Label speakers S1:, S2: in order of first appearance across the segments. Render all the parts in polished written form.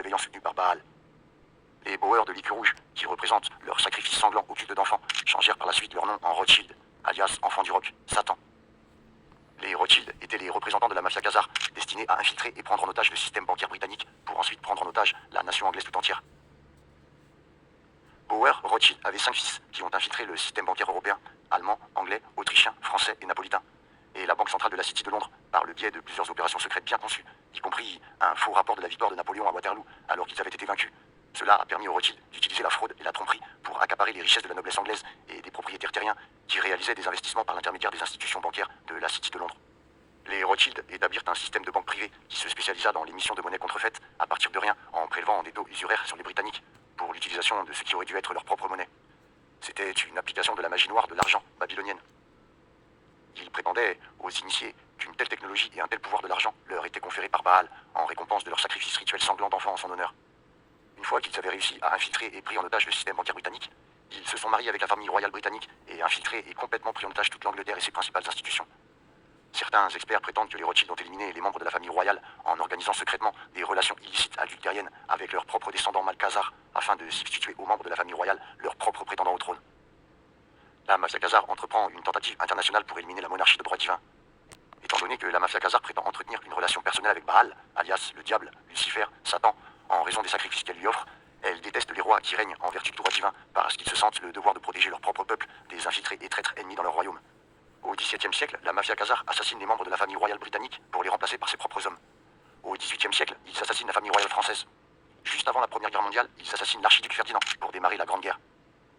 S1: malveillant soutenu par Baal. Les bowers de liqueur rouge, qui représentent leur sacrifice sanglant au culte d'enfants, changèrent par la suite leur nom en Rothschild, alias enfant du roc, Satan. Les Rothschild étaient les représentants de la mafia khazare, destinés à infiltrer et prendre en otage le système bancaire britannique, pour ensuite prendre en otage la nation anglaise tout entière. Bauer Rothschild avait 5 fils qui ont infiltré le système bancaire européen, allemand, anglais, autrichien, français et napolitain, et la Banque centrale de la City de Londres, par le biais de plusieurs opérations secrètes bien conçues, y compris un faux rapport de la victoire de Napoléon à Waterloo, alors qu'ils avaient été vaincus. Cela a permis aux Rothschild d'utiliser la fraude et la tromperie pour accaparer les richesses de la noblesse anglaise et des propriétaires terriens qui réalisaient des investissements par l'intermédiaire des institutions bancaires de la City de Londres. Les Rothschild établirent un système de banque privée qui se spécialisa dans l'émission de monnaie contrefaite à partir de rien en prélevant des taux usuraires sur les Britanniques pour l'utilisation de ce qui aurait dû être leur propre monnaie. C'était une application de la magie noire de l'argent babylonienne. Ils prétendaient aux initiés qu'une telle technologie et un tel pouvoir de l'argent leur étaient conférés par Baal en récompense de leur sacrifice rituel sanglant d'enfants en son honneur. Une fois qu'ils avaient réussi à infiltrer et pris en otage le système bancaire britannique, ils se sont mariés avec la famille royale britannique et infiltré et complètement pris en otage toute l'Angleterre et ses principales institutions. Certains experts prétendent que les Rothschild ont éliminé les membres de la famille royale en organisant secrètement des relations illicites adultériennes avec leurs propres descendants malkhazars afin de substituer aux membres de la famille royale leurs propres prétendants au trône. La mafia khazare entreprend une tentative internationale pour éliminer la monarchie de droit divin. Étant donné que la mafia khazare prétend entretenir une relation personnelle avec Baal, alias le diable, Lucifer, Satan, en raison des sacrifices qu'elle lui offre, elle déteste les rois qui règnent en vertu du droit divin parce qu'ils se sentent le devoir de protéger leur propre peuple des infiltrés et traîtres ennemis dans leur royaume. Au XVIIe siècle, la mafia khazare assassine les membres de la famille royale britannique pour les remplacer par ses propres hommes. Au XVIIIe siècle, ils assassinent la famille royale française. Juste avant la Première Guerre mondiale, ils assassinent l'archiduc Ferdinand pour démarrer la Grande Guerre.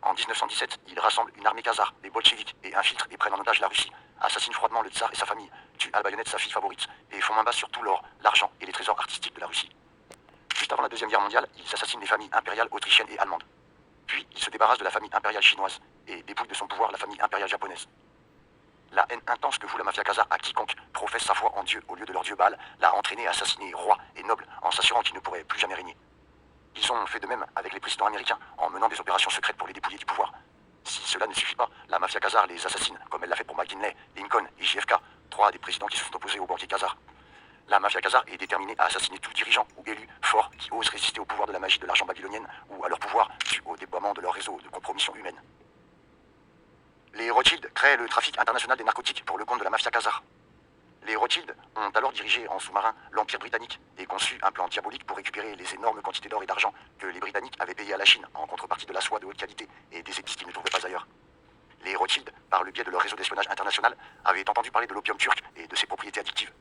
S1: En 1917, ils rassemblent une armée khazare, les bolcheviks, et infiltrent et prennent en otage la Russie, assassinent froidement le tsar et sa famille, tuent à la baïonnette sa fille favorite, et font main basse sur tout l'or, l'argent et les trésors artistiques de la Russie. Juste avant la Deuxième Guerre mondiale, ils assassinent les familles impériales autrichiennes et allemandes. Puis, ils se débarrassent de la famille impériale chinoise, et dépouillent de son pouvoir la famille impériale japonaise. La haine intense que voue la mafia khazare à quiconque professe sa foi en Dieu au lieu de leur dieu Baal l'a entraîné à assassiner rois et nobles en s'assurant qu'ils ne pourraient plus jamais régner. Ils ont fait de même avec les présidents américains en menant des opérations secrètes pour les dépouiller du pouvoir. Si cela ne suffit pas, la mafia khazare les assassine comme elle l'a fait pour McKinley, Lincoln et JFK, 3 des présidents qui se sont opposés aux banquiers khazars. La mafia khazare est déterminée à assassiner tout dirigeant ou élu fort qui ose résister au pouvoir de la magie de l'argent babylonienne ou à leur pouvoir dû au déploiement de leur réseau de compromission humaine. Les Rothschild créent le trafic international des narcotiques pour le compte de la mafia khazare. Les Rothschild ont alors dirigé en sous-marin l'Empire britannique et conçu un plan diabolique pour récupérer les énormes quantités d'or et d'argent que les Britanniques avaient payées à la Chine en contrepartie de la soie de haute qualité et des épices qu'ils ne trouvaient pas ailleurs. Les Rothschild, par le biais de leur réseau d'espionnage international, avaient entendu parler de l'opium turc et de ses propriétés addictives.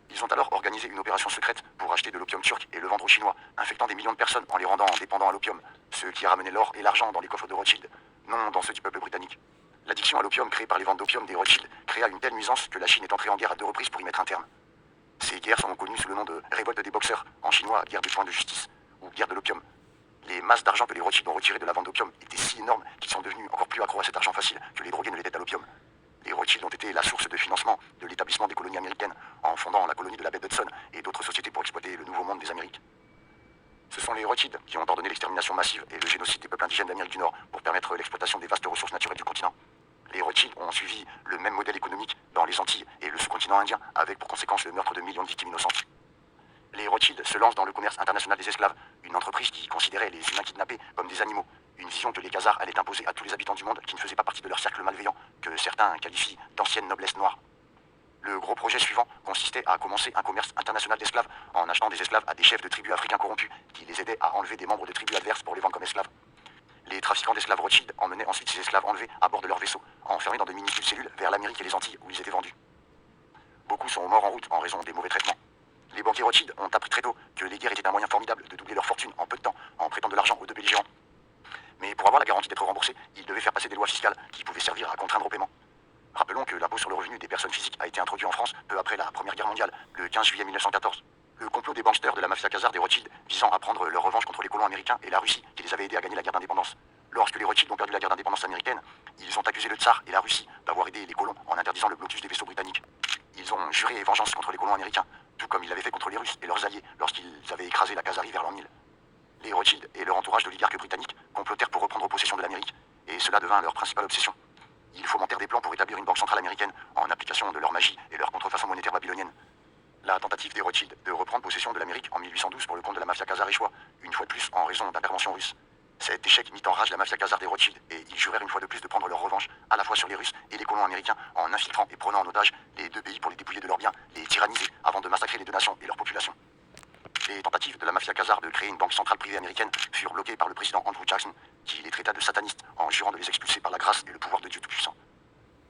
S1: Ils ont alors organisé une opération secrète pour acheter de l'opium turc et le vendre aux Chinois, infectant des millions de personnes en les rendant dépendants à l'opium, ce qui a ramené l'or et l'argent dans les coffres de Rothschild, non dans ceux du peuple britannique. L'addiction à l'opium créée par les ventes d'opium des Rothschild créa une telle nuisance que la Chine est entrée en guerre à 2 reprises pour y mettre un terme. Ces guerres sont connues sous le nom de révolte des boxeurs, en chinois guerre du point de justice, ou guerre de l'opium. Les masses d'argent que les Rothschild ont retirées de la vente d'opium étaient si énormes qu'ils sont devenus encore plus accros à cet argent facile que les drogués ne l'étaient à l'opium. Les Rothschild ont été la source de financement de l'établissement des colonies américaines, en fondant la colonie de la baie d'Hudson et d'autres sociétés pour exploiter le nouveau monde des Amériques. Ce sont les Rothschild qui ont ordonné l'extermination massive et le génocide des peuples indigènes d'Amérique du Nord pour permettre l'exploitation des vastes ressources naturelles du continent. Les Rothschild ont suivi le même modèle économique dans les Antilles et le sous-continent indien, avec pour conséquence le meurtre de millions de victimes innocentes. Les Rothschild se lancent dans le commerce international des esclaves, une entreprise qui considérait les humains kidnappés comme des animaux, une vision que les Khazars allaient imposer à tous les habitants du monde qui ne faisaient pas partie de leur cercle malveillant, que certains qualifient d'ancienne noblesse noire. Le gros projet suivant consistait à commencer un commerce international d'esclaves en achetant des esclaves à des chefs de tribus africains corrompus qui les aidaient à enlever des membres de tribus adverses pour les vendre comme esclaves. Les trafiquants d'esclaves Rothschild emmenaient ensuite ces esclaves enlevés à bord de leurs vaisseaux, enfermés dans de minuscules cellules vers l'Amérique et les Antilles où ils étaient vendus. Beaucoup sont morts en route en raison des mauvais traitements. Les banquiers Rothschild ont appris très tôt que les guerres étaient un moyen formidable de doubler leur fortune en peu de temps en prêtant de l'argent aux 2 belligérants. Mais pour avoir la garantie d'être remboursés, ils devaient faire passer des lois fiscales qui pouvaient servir à contraindre au paiement. Rappelons que l'impôt sur le revenu des personnes physiques a été introduit en France peu après la Première Guerre mondiale, le 15 juillet 1914. Le complot des banksters de la mafia khazare des Rothschild visant à prendre leur revanche contre les colons américains et la Russie qui les avait aidés à gagner la guerre d'indépendance. Lorsque les Rothschild ont perdu la guerre d'indépendance américaine, ils ont accusé le tsar et la Russie d'avoir aidé les colons en interdisant le blocus des vaisseaux britanniques. Ils ont juré vengeance contre les colons américains, tout comme ils l'avaient fait contre les Russes et leurs alliés lorsqu'ils avaient écrasé la Khazarie vers l'an 1000. Les Rothschild et leur entourage d'oligarques britanniques complotèrent pour reprendre possession de l'Amérique, et cela devint leur principale obsession. Ils fomentèrent des plans pour établir une banque centrale américaine en application de leur magie et leur contrefaçon monétaire babylonienne. La tentative des Rothschild de reprendre possession de l'Amérique en 1812 pour le compte de la mafia khazare échoua, une fois de plus en raison d'interventions russes. Cet échec mit en rage la mafia khazare des Rothschild et ils jurèrent une fois de plus de prendre leur revanche à la fois sur les Russes et les colons américains en infiltrant et prenant en otage les deux pays pour les dépouiller de leurs biens, les tyranniser avant de massacrer les deux nations et leur population. Les tentatives de la mafia khazare de créer une banque centrale privée américaine furent bloquées par le président Andrew Jackson, qui les traita de satanistes en jurant de les expulser par la grâce et le pouvoir de Dieu Tout-Puissant.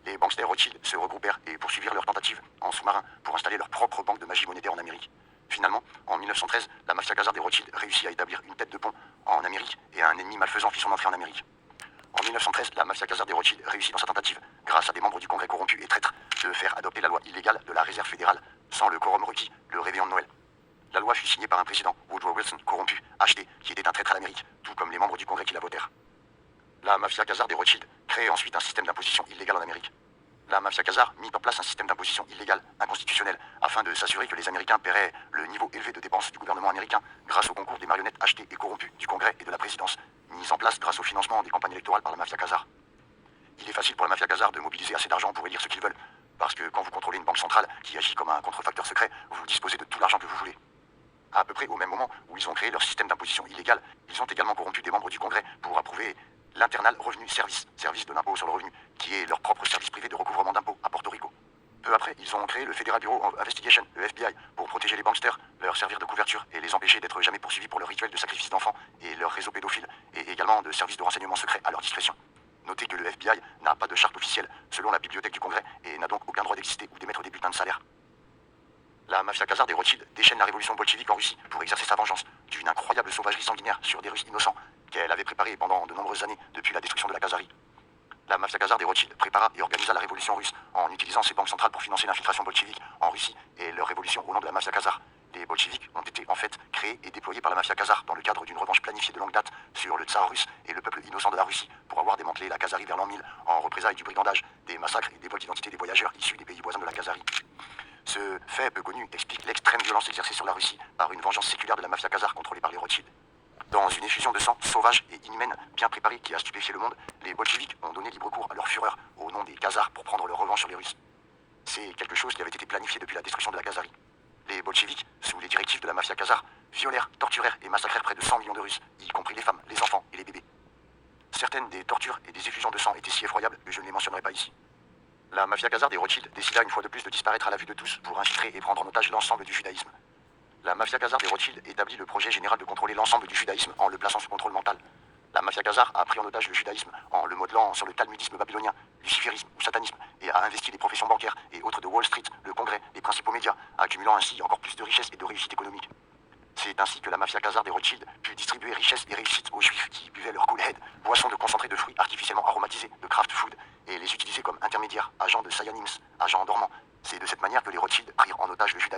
S1: Les banksters Rothschild se regroupèrent et poursuivirent leurs tentatives en sous-marin pour installer leur propre banque de magie monétaire en Amérique. Finalement, en 1913, la mafia khazare des Rothschild réussit à établir une tête de pont en Amérique et un ennemi malfaisant fit son entrée en Amérique. En 1913, la mafia khazare des Rothschild réussit dans sa tentative, grâce à des membres du Congrès corrompus et traîtres, de faire adopter la loi illégale de la Réserve fédérale, sans le quorum requis, le réveillon de Noël. La loi fut signée par un président, Woodrow Wilson, corrompu, acheté, qui était un traître à l'Amérique, tout comme les membres du Congrès qui la votèrent. La mafia khazare des Rothschild crée ensuite un système d'imposition illégal en Amérique. La mafia khazare mit en place un système d'imposition illégal, inconstitutionnel, afin de s'assurer que les Américains paieraient le niveau élevé de dépenses du gouvernement américain grâce au concours des marionnettes achetées et corrompues du Congrès et de la présidence, mis en place grâce au financement des campagnes électorales par la mafia khazare. Il est facile pour la mafia khazare de mobiliser assez d'argent pour élire ce qu'ils veulent, parce que quand vous contrôlez une banque centrale qui agit comme un contrefacteur secret, vous disposez de tout l'argent que vous voulez. À peu près au même moment où ils ont créé leur système d'imposition illégale, ils ont également corrompu des membres du Congrès pour approuver l'Internal Revenue Service, service de l'impôt sur le revenu, qui est leur propre service privé de recouvrement d'impôts à Porto Rico. Peu après, ils ont créé le Federal Bureau of Investigation, le FBI, pour protéger les banksters, leur servir de couverture et les empêcher d'être jamais poursuivis pour leur rituel de sacrifice d'enfants et leur réseau pédophile, et également de services de renseignement secrets à leur discrétion. Notez que le FBI n'a pas de charte officielle selon la bibliothèque du Congrès et n'a donc aucun droit d'exister ou d'émettre des bulletins de salaire. La mafia khazare des Rothschild déchaîne la révolution bolchevique en Russie pour exercer sa vengeance d'une incroyable sauvagerie sanguinaire sur des Russes innocents qu'elle avait préparée pendant de nombreuses années depuis la destruction de la Khazarie. La mafia khazare des Rothschild prépara et organisa la révolution russe en utilisant ses banques centrales pour financer l'infiltration bolchevique en Russie et leur révolution au nom de la mafia khazare. Les bolcheviks ont été en fait créés et déployés par la mafia khazare dans le cadre d'une revanche planifiée de longue date sur le tsar russe et le peuple innocent de la Russie pour avoir démantelé la Khazarie vers l'an 1000 en représailles du brigandage, des massacres et des vols d'identité des voyageurs issus des pays voisins de la Khazarie. Ce fait peu connu explique l'extrême violence exercée sur la Russie par une vengeance séculaire de la mafia khazare contrôlée par les Rothschild. Dans une effusion de sang sauvage et inhumaine, bien préparée qui a stupéfié le monde, les bolcheviks ont donné libre cours à leur fureur au nom des Khazars pour prendre leur revanche sur les Russes. C'est quelque chose qui avait été planifié depuis la destruction de la Khazarie. Les bolcheviks, sous les directives de la mafia khazare, violèrent, torturèrent et massacrèrent près de 100 millions de Russes, y compris les femmes, les enfants et les bébés. Certaines des tortures et des effusions de sang étaient si effroyables que je ne les mentionnerai pas ici. La mafia khazare des Rothschild décida une fois de plus de disparaître à la vue de tous pour infiltrer et prendre en otage l'ensemble du judaïsme. La mafia khazare des Rothschild établit le projet général de contrôler l'ensemble du judaïsme en le plaçant sous contrôle mental. La mafia khazare a pris en otage le judaïsme en le modelant sur le talmudisme babylonien, luciférisme ou satanisme, et a investi les professions bancaires et autres de Wall Street, le Congrès, les principaux médias, accumulant ainsi encore plus de richesses et de réussite économique. C'est ainsi que la mafia khazare des Rothschild put distribuer richesses et réussite aux juifs qui buvaient leur Kool-Aid, boisson de concentré de fruits artificiellement aromatisés, de craft food, et les utiliser comme intermédiaires, agents de Sayanims, agents dormants. C'est de cette manière que les Rothschild prirent en otage le judaïsme.